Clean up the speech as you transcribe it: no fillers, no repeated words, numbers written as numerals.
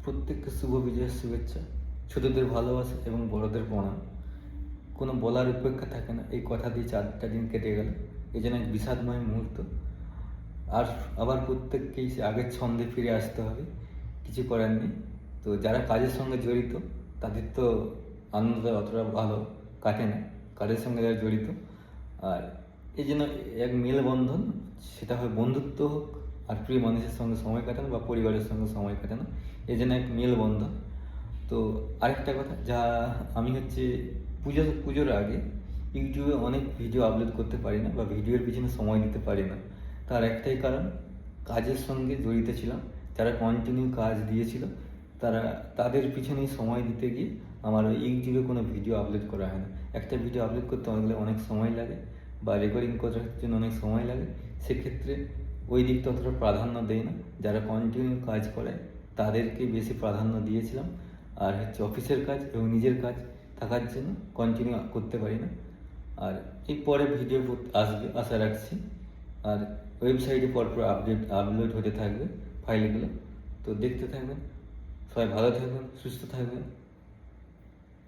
প্রত্যেককে শুভ বিজয়ের শুভেচ্ছা, ছোটদের ভালোবাসা এবং বড়দের প্রণাম। কোনো বলার উপেক্ষা থাকে না, এই কথা দিয়ে 4টা দিন কেটে গেল। এই যেন এক বিষাদময় মুহূর্ত। আর আবার প্রত্যেককেই সে আগের ছন্দে ফিরে আসতে হবে, কিছু করার নেই। তো যারা কাজের সঙ্গে জড়িত তাদের তো আনন্দটা অতটা ভালো কাটে না, কাজের সঙ্গে যারা জড়িত। আর এই জন্য এক মেলবন্ধন, সেটা হয় বন্ধুত্ব হোক, আর প্রিয় মানুষের সঙ্গে সময় কাটানো বা পরিবারের সঙ্গে সময় কাটানো, এই জন্য এক মেলবন্ধন। তো আরেকটা কথা, যা আমি হচ্ছে পুজোর আগে ইউটিউবে অনেক ভিডিও আপলোড করতে পারি না বা ভিডিওর পিছনে সময় দিতে পারি না। তার একটাই কারণ, কাজের সঙ্গে জড়িত ছিলাম। যারা কন্টিনিউ কাজ দিয়েছিল তাদের পিছনেই সময় দিতে গিয়ে আমার ওই ইউটিউবে কোনো ভিডিও আপলোড করা হয় না। একটা ভিডিও আপলোড করতে অনেক সময় লাগে বা রেকর্ডিং করার জন্য অনেক সময় লাগে। সেক্ষেত্রে ওই দিকটা অতটা প্রাধান্য দেয় না। যারা কন্টিনিউ কাজ করে তাদেরকে বেশি প্রাধান্য দিয়েছিলাম। আর হচ্ছে অফিসের কাজ এবং নিজের কাজ থাকার জন্য কন্টিনিউ করতে পারি না। আর এই পরে ভিডিও আসবে আশা রাখছি। আর ওয়েবসাইটে পরপর আপলোড হতে থাকবে ফাইলগুলো। তো দেখতে থাকবেন। সবাই ভালো থাকবেন, সুস্থ থাকবেন।